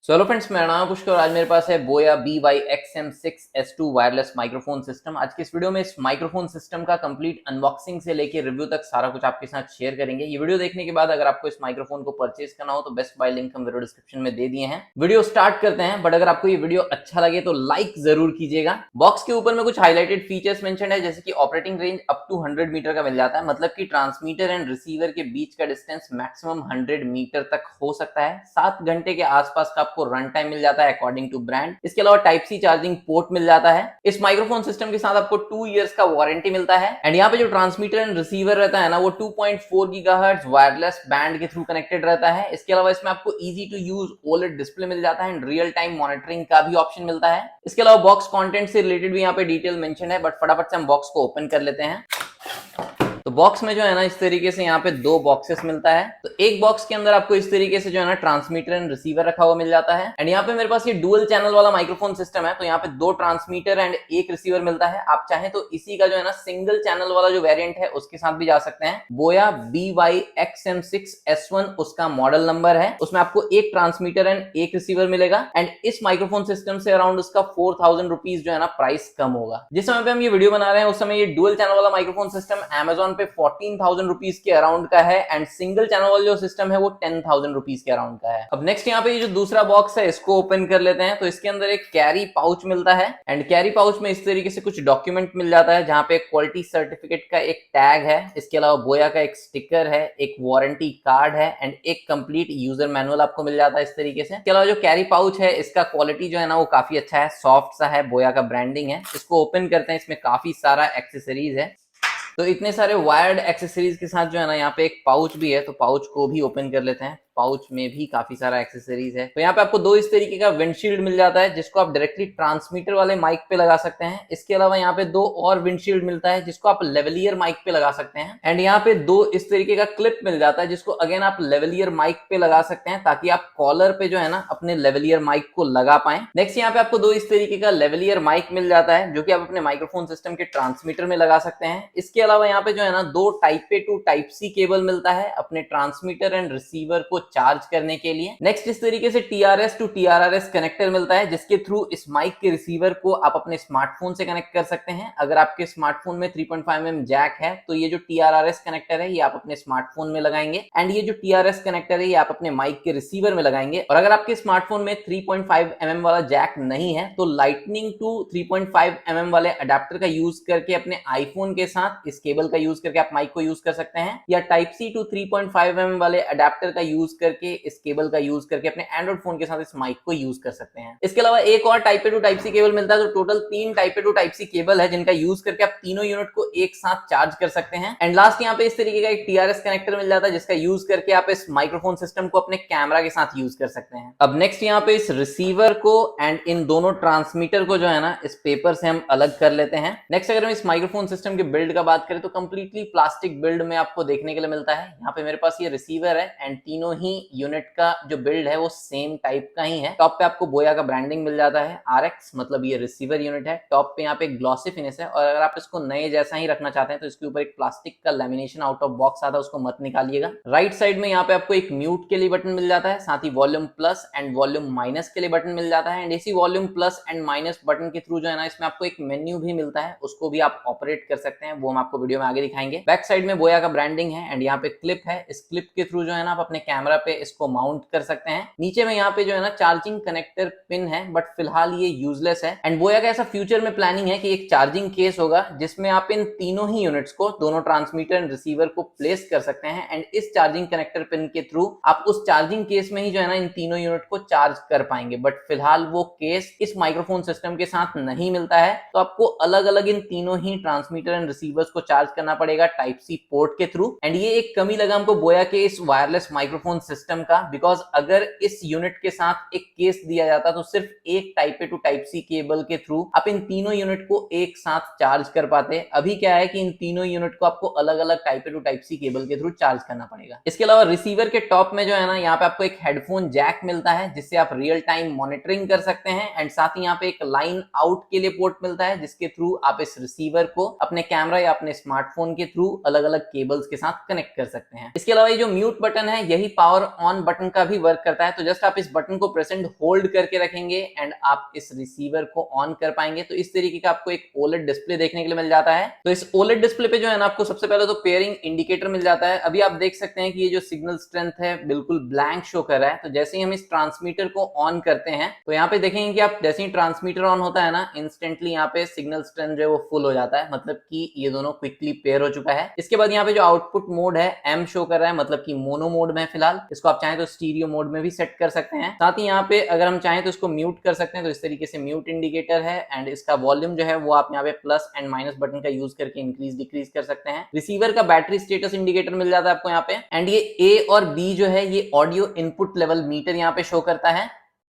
Hello friends, मेरा नाम है पुष्कर और आज मेरे पास है बोया BY-XM6S2 वायरलेस माइक्रोफोन सिस्टम। आज की इस वीडियो में इस माइक्रोफोन सिस्टम का कंप्लीट अनबॉक्सिंग से लेके रिव्यू तक सारा कुछ आपके साथ शेयर करेंगे। ये वीडियो देखने के बाद अगर आपको इस माइक्रोफोन को परचेज करना हो तो बेस्ट बाय लिंक हम वीडियो डिस्क्रिप्शन में दे दिए हैं। वीडियो स्टार्ट करते हैं, बट अगर आपको ये वीडियो अच्छा लगे तो लाइक जरूर कीजिएगा। बॉक्स के ऊपर में कुछ हाईलाइटेड फीचर्स मेंशन है, जैसे कि operating range up to 100 metre का मिल जाता है, मतलब कि ट्रांसमीटर एंड रिसीवर के बीच का डिस्टेंस मैक्सिमम 100 मीटर तक हो सकता है। 7 घंटे के आसपास का आपको रन टाइम मिल जाता है अकॉर्डिंग टू ब्रांड। इसके अलावा टाइप सी चार्जिंग पोर्ट मिल जाता है। इस माइक्रोफोन सिस्टम के साथ आपको 2 इयर्स का वारंटी मिलता है। एंड यहाँ पे जो ट्रांसमीटर एंड रिसीवर रहता है ना, वो 2.4 गीगाहर्ट्ज वायरलेस बैंड के थ्रू कनेक्टेड रहता है। इसके अलावा इसमें आपको easy to use OLED display मिल जाता है एंड रियल टाइम मॉनिटरिंग का भी ऑप्शन मिलता है। इसके अलावा बॉक्स कंटेंट से रिलेटेड भी यहाँ पे डिटेल मेंशन है, बट फटाफट से हम बॉक्स को ओपन कर लेते हैं। तो बॉक्स में जो है ना, इस तरीके से यहाँ पे 2 बॉक्सेस मिलता है। तो एक बॉक्स के अंदर आपको इस तरीके से जो है ना ट्रांसमीटर एंड रिसीवर रखा हुआ मिल जाता है। एंड यहाँ पे मेरे पास ये डुअल चैनल वाला माइक्रोफोन सिस्टम है, तो यहाँ पे 2 ट्रांसमीटर एंड 1 रिसीवर मिलता है। आप चाहें तो इसी का जो है ना सिंगल चैनल वाला जो वेरिएंट है उसके साथ भी जा सकते हैं। बोया BY-XM6S1 उसका मॉडल नंबर है। उसमें आपको 1 ट्रांसमीटर एंड 1 रिसीवर मिलेगा। एंड इस माइक्रोफोन सिस्टम से अराउंड उसका 4000 रुपीज जो है ना प्राइस कम होगा। जिस समय पे हम ये वीडियो बना रहे हैं उस समय ये डुअल चैनल वाला माइक्रोफोन सिस्टम Amazon पे 14,000 रुपीज के अराउंड का है एंड सिंगल चैनल वाला जो सिस्टम है वो 10,000 रुपीज के अराउंड का है। अब नेक्स्ट यहाँ पे ये जो दूसरा बॉक्स है इसको ओपन कर लेते हैं। तो इसके अंदर एक कैरी पाउच मिलता है एंड कैरी पाउच में इस तरीके से कुछ डॉक्यूमेंट मिल जाता है, जहां पे क्वालिटी सर्टिफिकेट का एक टैग है। इसके अलावा बोया का एक स्टिकर है, एक वारंटी कार्ड है एंड एक कंप्लीट यूजर मैनुअल आपको मिल जाता है इस तरीके से। इसके अलावा जो कैरी पाउच है इसका क्वालिटी जो है ना वो काफी अच्छा है, सॉफ्ट सा है, बोया का ब्रांडिंग है। इसको ओपन करते हैं, इसमें काफी सारा एक्सेसरीज है। तो इतने सारे वायर्ड एक्सेसरीज के साथ जो है ना यहाँ पे एक पाउच भी है, तो पाउच को भी ओपन कर लेते हैं। पाउच में भी काफी सारा एक्सेसरीज है। तो यहाँ पे आपको 2 इस तरीके का विंडशील्ड मिल जाता है, जिसको आप डायरेक्टली ट्रांसमीटर वाले माइक पे लगा सकते हैं। इसके अलावा यहाँ पे 2 और विंडशील्ड मिलता है, जिसको आप लेवलियर माइक पे लगा सकते हैं। एंड यहाँ पे 2 इस तरीके का क्लिप मिल जाता है, जिसको अगेन आप लेवलियर माइक पे लगा सकते हैं, ताकि आप कॉलर पे जो है ना अपने लेवलियर माइक को लगा पाए। नेक्स्ट यहाँ पे आपको 2 इस तरीके का लेवलियर माइक मिल जाता है, जो कि आप अपने माइक्रोफोन सिस्टम के ट्रांसमीटर में लगा सकते हैं। इसके अलावा यहाँ पे जो है ना 2 type A to type C cable मिलता है अपने ट्रांसमीटर एंड रिसीवर को चार्ज करने के लिए। नेक्स्ट इस तरीके से TRS टू TRRS कनेक्टर मिलता है, जिसके थ्रू इस माइक के रिसीवर को आप अपने स्मार्टफोन से कनेक्ट कर सकते हैं। अगर आपके स्मार्टफोन में 3.5mm जैक है तो ये जो TRRS कनेक्टर है ये आप अपने स्मार्टफोन में लगाएंगे एंड ये जो TRS कनेक्टर है ये आप अपने माइक के रिसीवर में लगाएंगे। और अगर आपके स्मार्टफोन में 3.5mm वाला जैक नहीं है तो लाइटनिंग टू 3.5mm वाले अडेप्टर का यूज करके अपने आईफोन के साथ इस केबल का यूज करके आप माइक को यूज कर सकते हैं, या टाइप सी टू 3.5mm वाले अडेप्टर का यूज करके इस केबल का यूज करके अपने एंड्रॉइड फोन के साथ इस माइक को यूज कर सकते हैं। इसके अलावा एक और type A to type C cable मिलता है, तो total 3 type A to type C cable है, जिनका यूज करके आप तीनों यूनिट को एक साथ चार्ज कर सकते हैं। एंड लास्ट यहाँ पे इस तरीके का एक TRS कनेक्टर मिल जाता है, जिसका यूज करके आप इस माइक्रोफोन सिस्टम को अपने कैमरा के साथ यूज कर सकते हैं। अब नेक्स्ट यहाँ पे इस रिसीवर को एंड इन दोनों ट्रांसमीटर को जो है ना इस पेपर से हम अलग कर लेते हैं। नेक्स्ट अगर हम इस माइक्रोफोन सिस्टम के बिल्ड का बात करें तो कंप्लीटली प्लास्टिक बिल्ड में आपको देखने के लिए मिलता है। यहाँ पे मेरे पास ये रिसीवर है एंड तीनों ही यूनिट का जो बिल्ड है वो सेम टाइप का ही है। टॉप पे आपको बोया का ब्रांडिंग मिल जाता है RX, मतलब ये रिसीवर यूनिट है। टॉप पे यहाँ पे ग्लॉसी फिनिश है, और अगर आप इसको नए जैसा ही रखना चाहते हैं तो इसके ऊपर एक प्लास्टिक का लेमिनेशन आउट ऑफ बॉक्स आता है, उसको मत निकालिएगा। राइट साइड में यहाँ पे आपको एक म्यूट के लिए बटन मिल जाता है, साथ ही volume plus and volume minus के लिए बटन मिल जाता है। एंड इसी volume plus and minus button के थ्रू जो है ना इसमें आपको एक मेन्यू भी मिलता है, उसको भी आप ऑपरेट कर सकते हैं, वो हम आपको वीडियो में आगे दिखाएंगे। बैक साइड में बोया का ब्रांडिंग है एंड यहाँ पे क्लिप है। इस क्लिप के थ्रू जो है ना आप अपने कैमरा पे इसको माउंट कर सकते हैं। नीचे में यहाँ पे जो है ना चार्जिंग कनेक्टर पिन है, बट फिलहाल ये यूजलेस है। एंड बोया का ऐसा फ्यूचर में प्लानिंग है कि एक चार्जिंग केस होगा, जिसमें आप इन तीनों ही यूनिट्स को, दोनों ट्रांसमीटर एंड रिसीवर को प्लेस कर सकते हैं एंड इस चार्जिंग कनेक्टर पिन के थ्रू आप उस चार्जिंग केस में ही जो है ना इन तीनों यूनिट को चार्ज कर पाएंगे। बट फिलहाल वो केस इस माइक्रोफोन सिस्टम के साथ नहीं मिलता है, तो आपको अलग अलग इन तीनों ही ट्रांसमीटर एंड रिसीवर्स को चार्ज करना पड़ेगा टाइप सी पोर्ट के थ्रू। एंड ये एक कमी लगा हमको बोया के इस वायरलेस माइक्रोफोन सिस्टम का, बिकॉज अगर इस यूनिट के साथ एक केस दिया जाता तो सिर्फ एक type A to type C cable के थ्रू आप इन तीनों यूनिट को एक साथ चार्ज कर पाते। अभी क्या है कि इन तीनों यूनिट को आपको अलग अलग type A to type C cable के थ्रू चार्ज करना पड़ेगा। इसके अलावा रिसीवर के टॉप में जो है ना, यहाँ पे आपको एक हेडफोन जैक मिलता है जिससे आप रियल टाइम मॉनिटरिंग कर सकते हैं, एंड साथ ही यहाँ पे एक लाइन आउट के लिए पोर्ट मिलता है जिसके थ्रू आप इस रिसीवर को अपने कैमरा या अपने स्मार्टफोन के थ्रू अलग अलग केबल्स के साथ कनेक्ट कर सकते हैं। इसके अलावा ये जो म्यूट बटन है यही पावर ऑन बटन का भी वर्क करता है। तो जस्ट आप इस बटन को प्रेस एंड होल्ड करके रखेंगे एंड आप इस रिसीवर को ऑन कर पाएंगे। तो इस तरीके का आपको एक ओलेड डिस्प्ले देखने के लिए मिल जाता है। तो इस ओलेड डिस्प्ले पे जो है ना, आपको सबसे पहले तो पेयरिंग इंडिकेटर मिल जाता है। अभी आप देख सकते हैं कि ये जो सिग्नल स्ट्रेंथ है बिल्कुल ब्लैंक शो कर रहा है। तो जैसे ही हम इस ट्रांसमीटर को ऑन करते हैं तो यहाँ पे देखेंगे कि आप जैसे ही ट्रांसमीटर ऑन होता है ना, इंस्टेंटली यहाँ पे सिग्नल स्ट्रेंथ जो है वो फुल हो जाता है, मतलब कि ये दोनों क्विकली पेयर हो चुका है। इसके बाद यहाँ पे जो आउटपुट मोड है एम शो कर रहा है, मतलब कि मोनो मोड में फिलहाल। इसको आप चाहें तो स्टीरियो मोड में भी सेट कर सकते हैं। साथ ही यहाँ पे अगर हम चाहें तो इसको म्यूट कर सकते हैं। तो इस तरीके से म्यूट इंडिकेटर है, एंड इसका वॉल्यूम जो है वो आप यहाँ पे प्लस एंड माइनस बटन का यूज करके इंक्रीज डिक्रीज कर सकते हैं। रिसीवर का बैटरी स्टेटस इंडिकेटर मिल जाता है आपको यहाँ पे, एंड ये ए और बी जो है ये ऑडियो इनपुट लेवल मीटर यहाँ पे शो करता है।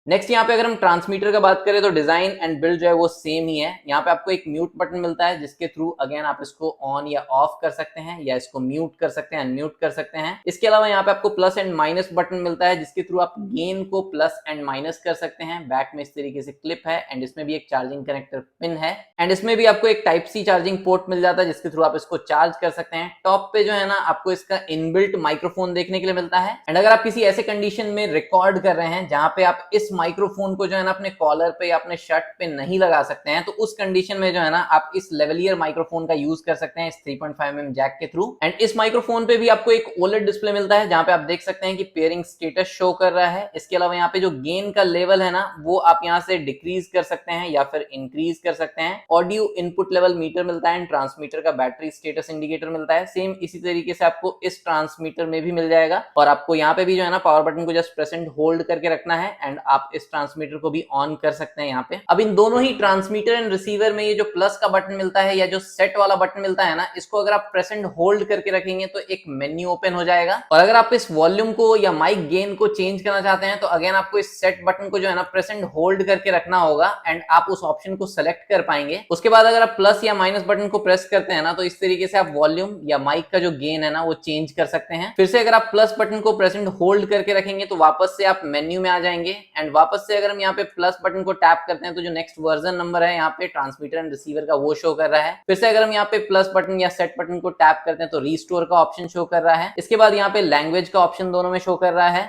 नेक्स्ट यहाँ पे अगर हम ट्रांसमीटर का बात करें तो डिजाइन एंड बिल्ड जो है वो सेम ही है। यहाँ पे आपको एक म्यूट बटन मिलता है जिसके थ्रू अगेन आप इसको ऑन या ऑफ कर सकते हैं, या इसको म्यूट कर सकते हैं, अनम्यूट कर सकते हैं। इसके अलावा यहाँ पे आपको प्लस एंड माइनस बटन मिलता है जिसके थ्रू आप गेन को प्लस एंड माइनस कर सकते हैं। बैक में इस तरीके से क्लिप है, एंड इसमें भी एक चार्जिंग कनेक्टर पिन है, एंड इसमें भी आपको एक टाइप सी चार्जिंग पोर्ट मिल जाता है जिसके थ्रू आप इसको चार्ज कर सकते हैं। टॉप पे जो है ना, आपको इसका इनबिल्ट माइक्रोफोन देखने के लिए मिलता है। एंड अगर आप किसी ऐसे कंडीशन में रिकॉर्ड कर रहे हैं जहां पे आप इस माइक्रोफोन को जो है ना अपने कॉलर पे या अपने शर्ट पे नहीं लगा सकते हैं, तो उस कंडीशन में जो है ना आप इस लेवलियर माइक्रोफोन का यूज कर सकते हैं इस 3.5mm जैक के थ्रू। एंड इस माइक्रोफोन पे भी आपको एक ओलेड डिस्प्ले मिलता है जहां पे आप देख सकते हैं कि पेयरिंग स्टेटस शो कर रहा है। इसके अलावा यहाँ पे जो गेन का लेवल है ना, वो आप यहाँ से डिक्रीज कर सकते हैं या फिर इंक्रीज कर सकते हैं। ऑडियो इनपुट लेवल मीटर मिलता है, ट्रांसमीटर का बैटरी स्टेटस इंडिकेटर मिलता है। सेम इसी तरीके से आपको इस ट्रांसमीटर में भी मिल जाएगा, और आपको यहाँ पे भी जो है ना पावर बटन को जस्ट प्रेस एंड होल्ड करके रखना है, एंड आप इस ट्रांसमीटर को भी ऑन कर सकते हैं यहाँ पे। अब इन दोनों ही ट्रांसमीटर एंड रिसीवर में ये जो प्लस का बटन मिलता है या जो सेट वाला बटन मिलता है ना, इसको अगर आप प्रेस एंड होल्ड करके रखेंगे तो एक मेन्यू ओपन हो जाएगा। और अगर आप इस वॉल्यूम को या माइक गेन को चेंज करना चाहते हैं तो अगेन आपको इस सेट बटन को जो है ना प्रेस एंड होल्ड करके रखना होगा, एंड आप उस ऑप्शन को सेलेक्ट कर पाएंगे। उसके बाद अगर आप प्लस या माइनस बटन को प्रेस करते हैं ना, तो इस तरीके से आप वॉल्यूम या माइक का जो गेन है ना वो चेंज कर सकते हैं। फिर से अगर आप प्लस बटन को प्रेस एंड होल्ड करके रखेंगे तो वापस से आप मेन्यू में आ जाएंगे, एंड वापस से अगर हम यहाँ पे प्लस बटन को टैप करते हैं तो जो नेक्स्ट वर्जन नंबर है यहाँ पे ट्रांसमीटर एंड रिसीवर का वो शो कर रहा है। फिर से अगर हम यहाँ पे प्लस बटन या सेट बटन को टैप करते हैं तो रीस्टोर का ऑप्शन शो कर रहा है। इसके बाद यहाँ पे लैंग्वेज का ऑप्शन दोनों में शो कर रहा है।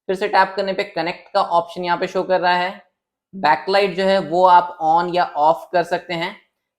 फिर से टैप करने पे कनेक्ट का ऑप्शन यहाँ पे शो कर रहा है। बैकलाइट जो है वो आप ऑन या ऑफ कर सकते हैं।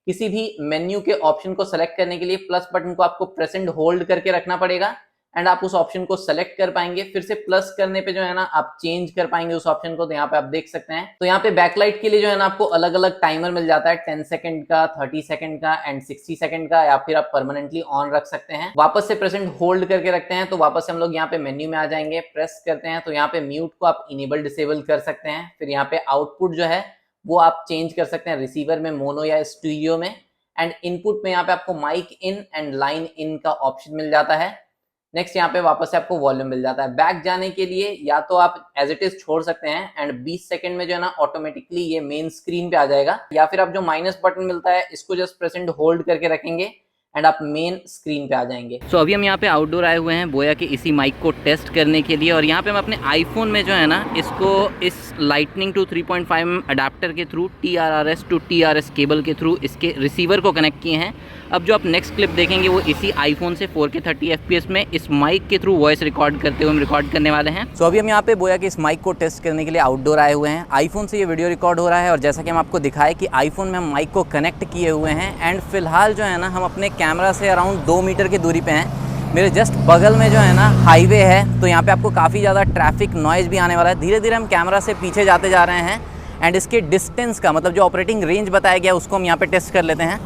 किसी भी मेन्यू के ऑप्शन को सेलेक्ट करने के लिए प्लस बटन को आपको प्रेस एंड होल्ड करके रखना पड़ेगा, एंड आप उस ऑप्शन को सेलेक्ट कर पाएंगे। फिर से प्लस करने पे जो है ना आप चेंज कर पाएंगे उस ऑप्शन को। तो यहाँ पे आप देख सकते हैं, तो यहाँ पे बैकलाइट के लिए जो है ना आपको अलग अलग टाइमर मिल जाता है, 10 सेकंड का, 30 सेकंड का एंड 60 सेकंड का, या फिर आप परमानेंटली ऑन रख सकते हैं। वापस से प्रेस एंड होल्ड करके रखते हैं तो वापस से हम लोग यहाँ पे मेन्यू में आ जाएंगे। प्रेस करते हैं तो यहाँ पे म्यूट को आप इनेबल डिसेबल कर सकते हैं। फिर यहाँ पे आउटपुट जो है वो आप चेंज कर सकते हैं रिसीवर में, मोनो या स्टीरियो में, एंड इनपुट में यहाँ पे आपको mic in and line in का ऑप्शन मिल जाता है। नेक्स्ट यहाँ पे वापस से आपको वॉल्यूम मिल जाता है। बैक जाने के लिए या तो आप एज इट इज छोड़ सकते हैं, एंड 20 सेकंड में जो है ना ऑटोमेटिकली ये मेन स्क्रीन पे आ जाएगा, या फिर आप जो माइनस बटन मिलता है इसको जस्ट प्रेस एंड होल्ड करके रखेंगे एंड आप मेन स्क्रीन पे आ जाएंगे। सो अभी हम यहाँ पे आउटडोर आए हुए हैं बोया के इसी माइक को टेस्ट करने के लिए, और यहाँ पे हम अपने आईफोन में जो है ना इसको इस लाइटनिंग टू 3.5mm अडाप्टर के through TRRS to TRS cable के थ्रू इसके रिसीवर को कनेक्ट किए हैं। अब जो आप नेक्स्ट क्लिप देखेंगे वो इसी आईफोन से 4K 30 FPS में इस माइक के थ्रू वॉइस रिकॉर्ड करते हुए हम रिकॉर्ड करने वाले हैं। सो अभी हम यहाँ पे बोया के इस माइक को टेस्ट करने के लिए आउटडोर आए हुए हैं। आईफोन से ये वीडियो रिकॉर्ड हो रहा है, और जैसा कि हम आपको दिखाए कि आईफोन में हम माइक को कनेक्ट किए हुए हैं, एंड फिलहाल जो है ना हम अपने कैमरा से अराउंड 2 मीटर की दूरी पे हैं। मेरे जस्ट बगल में जो है ना हाईवे है, तो यहाँ पे आपको काफ़ी ज़्यादा ट्रैफिक नॉइज़ भी आने वाला है। धीरे धीरे हम कैमरा से पीछे जाते जा रहे हैं, एंड इसके डिस्टेंस का मतलब जो ऑपरेटिंग रेंज बताया गया उसको हम यहाँ पे टेस्ट कर लेते हैं।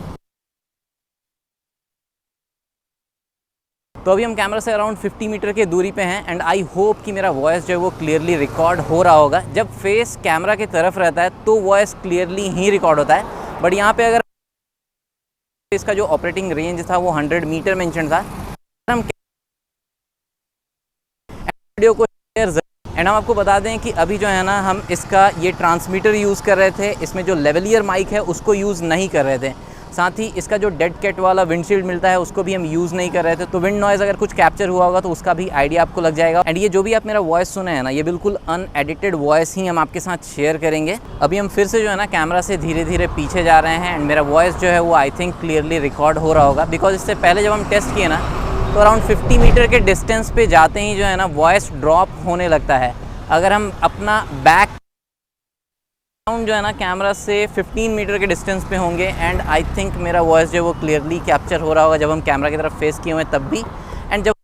तो अभी हम कैमरा से अराउंड 50 मीटर की दूरी पे हैं, एंड आई होप कि मेरा वॉइस जो है वो क्लियरली रिकॉर्ड हो रहा होगा। जब फेस कैमरा की तरफ रहता है तो वॉइस क्लियरली ही रिकॉर्ड होता है, बट यहाँ पे अगर इसका जो ऑपरेटिंग रेंज था वो 100 मीटर मेंशन था। हम वीडियो को एंड हम आपको बता दें कि अभी जो है ना हम इसका ये ट्रांसमीटर यूज़ कर रहे थे, इसमें जो लेवलियर माइक है उसको यूज़ नहीं कर रहे थे। साथ ही इसका जो डेड कैट वाला विंडशील्ड मिलता है उसको भी हम यूज़ नहीं कर रहे थे, तो विंड नॉइज़ अगर कुछ कैप्चर हुआ होगा तो उसका भी आइडिया आपको लग जाएगा। एंड ये जो भी आप मेरा वॉइस सुने हैं ना, ये बिल्कुल अनएडिटेड वॉइस ही हम आपके साथ शेयर करेंगे। अभी हम फिर से जो है ना कैमरा से धीरे धीरे पीछे जा रहे हैं एंड मेरा वॉइस जो है वो आई थिंक क्लियरली रिकॉर्ड हो रहा होगा, बिकॉज इससे पहले जब हम टेस्ट किए ना तो अराउंड 50 मीटर के डिस्टेंस पे जाते ही जो है ना वॉइस ड्रॉप होने लगता है। अगर हम अपना बैक जो है ना कैमरा से 15 मीटर के डिस्टेंस पे होंगे एंड आई थिंक मेरा वॉइस जो है वो क्लियरली कैप्चर हो रहा होगा जब हम कैमरा की तरफ फेस किए हुए तब भी। एंड जब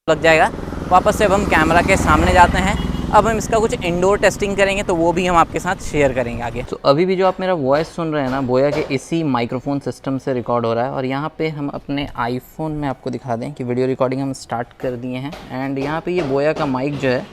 लग जाएगा वापस से अब हम कैमरा के सामने जाते हैं। अब हम इसका कुछ इंडोर टेस्टिंग करेंगे तो वो भी हम आपके साथ शेयर करेंगे आगे। तो अभी भी जो आप मेरा वॉइस सुन रहे हैं ना, बोया के इसी माइक्रोफोन सिस्टम से रिकॉर्ड हो रहा है। और यहाँ पे हम अपने आईफोन में आपको दिखा दें कि वीडियो रिकॉर्डिंग हम स्टार्ट कर दिए हैं। एंड यहाँ पे ये बोया का माइक जो है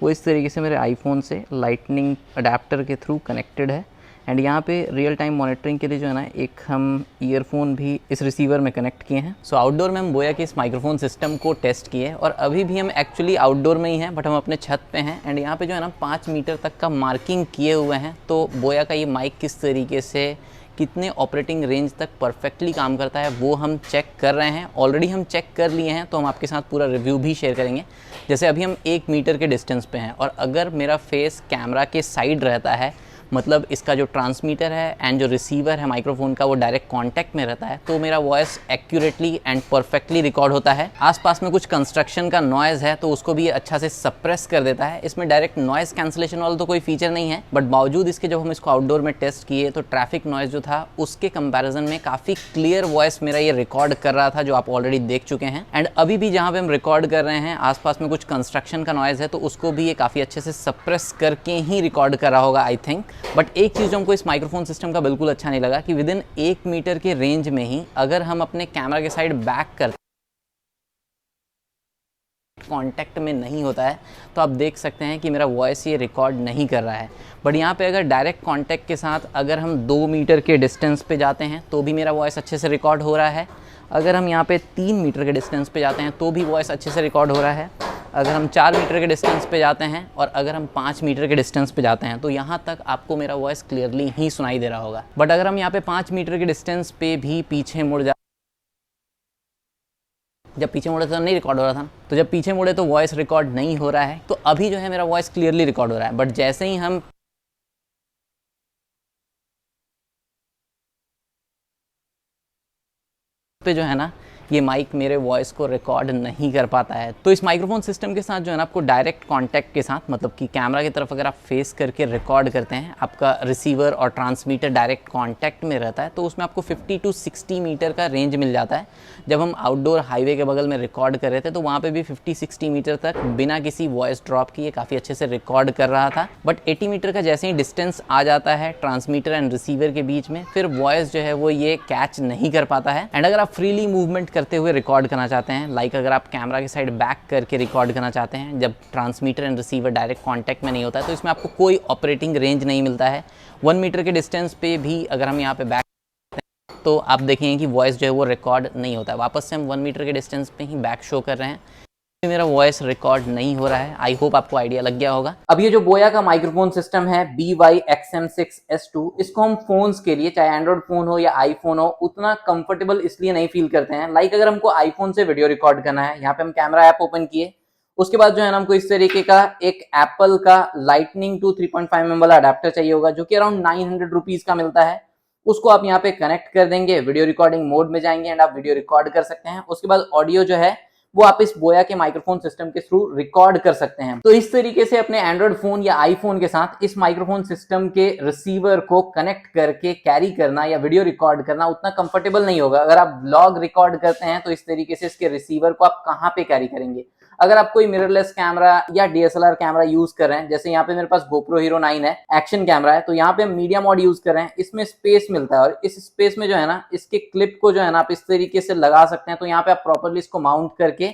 वो इस तरीके से मेरे आईफोन से लाइटनिंग अडेप्टर के थ्रू कनेक्टेड है। एंड यहाँ पे रियल टाइम मॉनिटरिंग के लिए जो है ना एक हम ईयरफोन भी इस रिसीवर में कनेक्ट किए हैं। सो आउटडोर में हम बोया के इस माइक्रोफोन सिस्टम को टेस्ट किए और अभी भी हम एक्चुअली आउटडोर में ही हैं, बट हम अपने छत पे हैं। एंड यहाँ पे जो है ना 5 मीटर तक का मार्किंग किए हुए हैं, तो बोया का ये माइक किस तरीके से कितने ऑपरेटिंग रेंज तक परफेक्टली काम करता है वो हम चेक कर रहे हैं। ऑलरेडी हम चेक कर लिए हैं, तो हम आपके साथ पूरा रिव्यू भी शेयर करेंगे। जैसे अभी हम 1 मीटर के डिस्टेंस पे हैं और अगर मेरा फेस कैमरा के साइड रहता है, मतलब इसका जो ट्रांसमीटर है एंड जो रिसीवर है माइक्रोफोन का वो डायरेक्ट कांटेक्ट में रहता है, तो मेरा voice accurately and perfectly record होता है। आसपास में कुछ कंस्ट्रक्शन का नॉइज़ है तो उसको भी अच्छा से सप्रेस कर देता है। इसमें डायरेक्ट नॉइज़ कैंसिलेशन वाला तो कोई फीचर नहीं है, बट बावजूद इसके जब हम इसको आउटडोर में टेस्ट किए तो ट्रैफिक नॉइज़ जो था उसके कंपैरिजन में काफ़ी क्लियर वॉइस मेरा ये रिकॉर्ड कर रहा था, जो आप ऑलरेडी देख चुके हैं। एंड अभी भी जहाँ पे हम रिकॉर्ड कर रहे हैं आसपास में कुछ कंस्ट्रक्शन का नॉइज़ है, तो उसको भी ये काफ़ी अच्छे से सप्रेस करके ही रिकॉर्ड कर रहा होगा आई थिंक। बट एक चीज़ जो हमको इस माइक्रोफोन सिस्टम का बिल्कुल अच्छा नहीं लगा कि विद इन 1 मीटर के रेंज में ही अगर हम अपने कैमरा के साइड बैक करते कांटेक्ट में नहीं होता है, तो आप देख सकते हैं कि मेरा वॉइस ये रिकॉर्ड नहीं कर रहा है। बट यहाँ पे अगर डायरेक्ट कांटेक्ट के साथ अगर हम 2 मीटर के डिस्टेंस पे जाते हैं तो भी मेरा वॉइस अच्छे से रिकॉर्ड हो रहा है। अगर हम यहाँ पे 3 मीटर के डिस्टेंस पे जाते हैं तो भी वॉइस अच्छे से रिकॉर्ड हो रहा है। अगर हम 4 मीटर के डिस्टेंस पे जाते हैं और अगर हम 5 मीटर के डिस्टेंस पे जाते हैं तो यहाँ तक आपको मेरा वॉइस क्लियरली ही सुनाई दे रहा होगा। बट अगर हम यहाँ पे 5 मीटर के डिस्टेंस पे भी पीछे मुड़ जब पीछे मुड़े तो नहीं रिकॉर्ड हो रहा था ना, तो जब पीछे मुड़े तो वॉइस रिकॉर्ड नहीं हो रहा है। तो अभी जो है मेरा वॉइस क्लियरली रिकॉर्ड हो रहा है, बट जैसे ही हम पे जो है ना ये माइक मेरे वॉइस को रिकॉर्ड नहीं कर पाता है। तो इस माइक्रोफोन सिस्टम के साथ जो है ना आपको डायरेक्ट कांटेक्ट के साथ, मतलब कि कैमरा की तरफ अगर आप फेस करके रिकॉर्ड करते हैं, आपका रिसीवर और ट्रांसमीटर डायरेक्ट कांटेक्ट में रहता है, तो उसमें आपको 50 to 60 मीटर का रेंज मिल जाता है। जब हम आउटडोर हाईवे के बगल में रिकॉर्ड कर रहे थे तो वहाँ पर भी 50-60 मीटर तक बिना किसी वॉइस ड्रॉप किए काफ़ी अच्छे से रिकॉर्ड कर रहा था। बट 80 मीटर का जैसे ही डिस्टेंस आ जाता है ट्रांसमीटर एंड रिसीवर के बीच में, फिर वॉइस जो है वो ये कैच नहीं कर पाता है। एंड अगर आप फ्रीली मूवमेंट करते हुए रिकॉर्ड करना चाहते हैं, लाइक अगर आप कैमरा के साइड बैक करके रिकॉर्ड करना चाहते हैं जब transmitter and receiver direct contact में नहीं होता है, तो इसमें आपको कोई ऑपरेटिंग रेंज नहीं मिलता है। 1 मीटर के डिस्टेंस पे भी अगर हम यहाँ पे बैक तो आप देखेंगे कि वॉइस जो है वो रिकॉर्ड नहीं होता है। वापस से हम 1 मीटर के डिस्टेंस पे ही बैक शो कर रहे हैं, मेरा वॉइस रिकॉर्ड नहीं हो रहा है। आई होप आपको आइडिया लग गया होगा। अब ये जो बोया का माइक्रोफोन सिस्टम है BY-XM6S2, इसको हम फोन्स के लिए, चाहे एंड्रॉइड फोन हो या आईफोन हो, उतना कंफर्टेबल इसलिए नहीं फील करते हैं। लाइक अगर हमको आईफोन से वीडियो रिकॉर्ड करना है, यहाँ पे हम कैमरा ऐप ओपन किए, उसके बाद जो है ना हमको इस तरीके का एक एप्पल का लाइटनिंग टू 3.5mm वाला अडेप्टर चाहिए होगा, जो कि अराउंड 900 रुपीज का मिलता है। उसको आप यहाँ पे कनेक्ट कर देंगे, वीडियो रिकॉर्डिंग मोड में जाएंगे एंड आप वीडियो रिकॉर्ड कर सकते हैं। उसके बाद ऑडियो जो है वो आप इस बोया के माइक्रोफोन सिस्टम के थ्रू रिकॉर्ड कर सकते हैं। तो इस तरीके से अपने एंड्रॉइड फोन या आईफोन के साथ इस माइक्रोफोन सिस्टम के रिसीवर को कनेक्ट करके कैरी करना या वीडियो रिकॉर्ड करना उतना कंफर्टेबल नहीं होगा। अगर आप ब्लॉग रिकॉर्ड करते हैं तो इस तरीके से इसके रिसीवर को आप कहाँ पे कैरी करेंगे। अगर आप कोई मिररलेस कैमरा या DSLR कैमरा यूज कर रहे हैं, जैसे यहाँ पे मेरे पास GoPro Hero 9 है, एक्शन कैमरा है, तो यहाँ पे हम मीडिया मोड यूज कर रहे हैं, इसमें स्पेस मिलता है और इस स्पेस में जो है ना इसके क्लिप को जो है ना आप इस तरीके से लगा सकते हैं। तो यहाँ पे आप प्रॉपरली इसको माउंट करके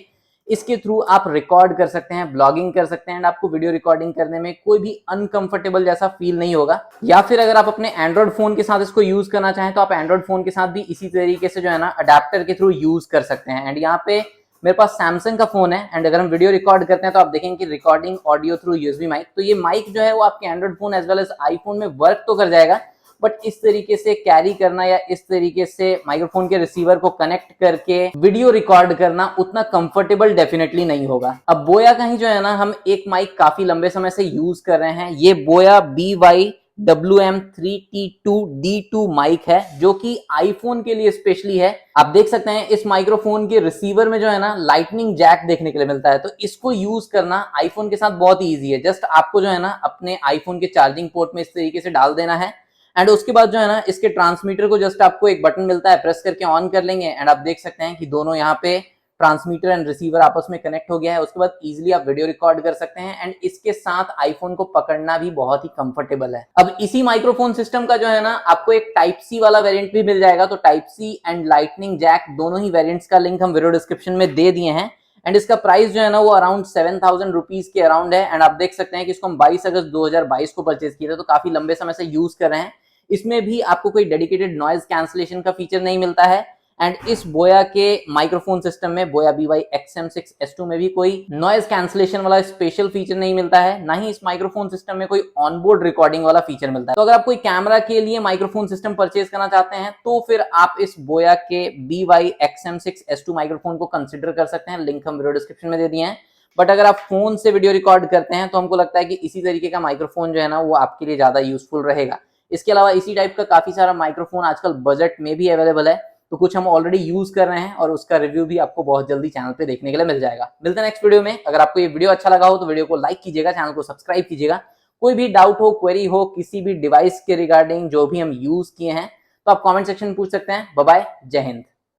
इसके थ्रू आप रिकॉर्ड कर सकते हैं, ब्लॉगिंग कर सकते हैं एंड आपको वीडियो रिकॉर्डिंग करने में कोई भी अनकंफर्टेबल जैसा फील नहीं होगा। या फिर अगर आप अपने एंड्रॉइड फोन के साथ इसको यूज करना चाहें तो आप एंड्रॉइड फोन के साथ भी इसी तरीके से जो है ना अडेप्टर के थ्रू यूज कर सकते हैं। एंड यहाँ पे मेरे पास सैमसंग का फोन है एंड अगर हम वीडियो रिकॉर्ड करते हैं तो आप देखेंगे कि recording audio through USB mic, तो ये माइक जो है वो आपके Android phone as well as iPhone में वर्क तो कर जाएगा, बट इस तरीके से कैरी करना या इस तरीके से माइक्रोफोन के रिसीवर को कनेक्ट करके वीडियो रिकॉर्ड करना उतना कंफर्टेबल डेफिनेटली नहीं होगा। अब बोया का ही जो है ना हम एक माइक काफी लंबे समय से यूज कर रहे हैं। ये बोया BY-WM3T2D2 माइक है जो कि आईफोन के लिए स्पेशली है। आप देख सकते हैं इस माइक्रोफोन के रिसीवर में जो है ना लाइटनिंग जैक देखने के लिए मिलता है, तो इसको यूज करना आईफोन के साथ बहुत ईजी है। जस्ट आपको जो है ना अपने आईफोन के चार्जिंग पोर्ट में इस तरीके से डाल देना है एंड उसके बाद जो है ना इसके ट्रांसमीटर को जस्ट आपको एक बटन मिलता है, प्रेस करके ऑन कर लेंगे एंड आप देख सकते हैं कि दोनों यहाँ पे ट्रांसमीटर एंड रिसीवर आपस में कनेक्ट हो गया है। उसके बाद इजीली आप वीडियो रिकॉर्ड कर सकते हैं एंड इसके साथ आईफोन को पकड़ना भी बहुत ही कंफर्टेबल है। अब इसी माइक्रोफोन सिस्टम का जो है ना आपको एक टाइप सी वाला वेरिएंट भी मिल जाएगा, तो type C and lightning jack दोनों ही वेरिएंट्स का लिंक हम वीडियो डिस्क्रिप्शन में दे दिए हैं एंड इसका प्राइस जो है ना वो अराउंड 7,000 रुपीज के अराउंड है एंड आप देख सकते हैं कि इसको हम 22 अगस्त 2022 को परचेज किया था, तो काफी लंबे समय से यूज कर रहे हैं। इसमें भी आपको कोई डेडिकेटेड नॉइज कैंसलेशन का फीचर नहीं मिलता है एंड इस बोया के माइक्रोफोन सिस्टम में बोया BY-XM6S2 में भी कोई नॉइज कैंसलेशन वाला स्पेशल फीचर नहीं मिलता है, ना ही इस माइक्रोफोन सिस्टम में कोई ऑनबोर्ड रिकॉर्डिंग वाला फीचर मिलता है। तो अगर आप कोई कैमरा के लिए माइक्रोफोन सिस्टम परचेज करना चाहते हैं तो फिर आप इस बोया के BY-XM6S2 माइक्रोफोन को कंसिडर कर सकते हैं, लिंक हम वीडियो डिस्क्रिप्शन में दे दिए हैं। बट अगर आप फोन से वीडियो रिकॉर्ड करते हैं तो हमको लगता है कि इसी तरीके का माइक्रोफोन जो है ना वो आपके लिए ज्यादा यूजफुल रहेगा। इसके अलावा इसी टाइप का काफी सारा माइक्रोफोन आजकल बजट में भी अवेलेबल है, तो कुछ हम ऑलरेडी यूज कर रहे हैं और उसका रिव्यू भी आपको बहुत जल्दी चैनल पे देखने के लिए मिल जाएगा। मिलते हैं नेक्स्ट वीडियो में। अगर आपको ये वीडियो अच्छा लगा हो तो वीडियो को लाइक कीजिएगा, चैनल को सब्सक्राइब कीजिएगा। कोई भी डाउट हो, क्वेरी हो किसी भी डिवाइस के रिगार्डिंग जो भी हम यूज किए हैं तो आप कमेंट सेक्शन में पूछ सकते हैं। बाय बाय, जय हिंद।